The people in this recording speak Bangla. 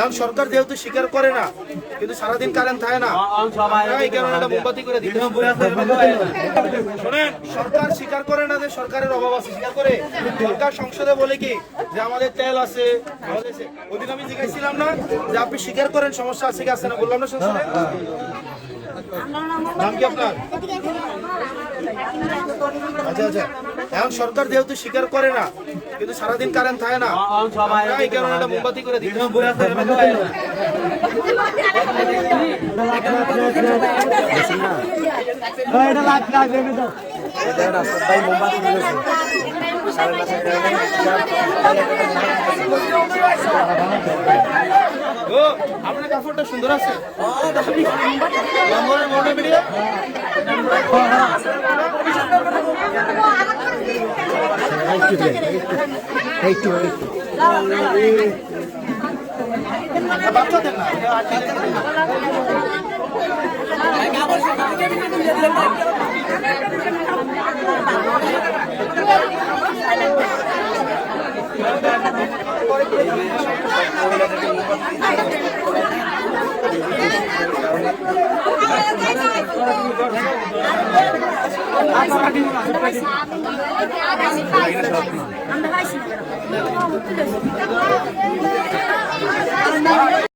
এখন সরকার যেহেতু স্বীকার করে না, কিন্তু সারাদিন কারেন্ট থাকে না, এই কারণে এটা মোমবাতি করে দিতে শোনেন, সরকার স্বীকার করে না যে সরকারের অভাব আছে, স্বীকার করে। সরকার সংসদে বলে কি যে আমাদের তেল আছে, আমাদের ওইদিন আমি জিজ্ঞাসছিলাম না যে আপনি স্বীকার করেন সমস্যা আছে কি আছে না, বললাম না সংসদে। নাম কি আপনার? আচ্ছা আচ্ছা, এখন সরকার যেহেতু স্বীকার করে না, কিন্তু সারাদিন কারেন্ট থাকে না, এই কারণে এটা মোমবাতি করে দিতে আপনার কাপড়টা সুন্দর আছে। বাচ্চাদের না আমরা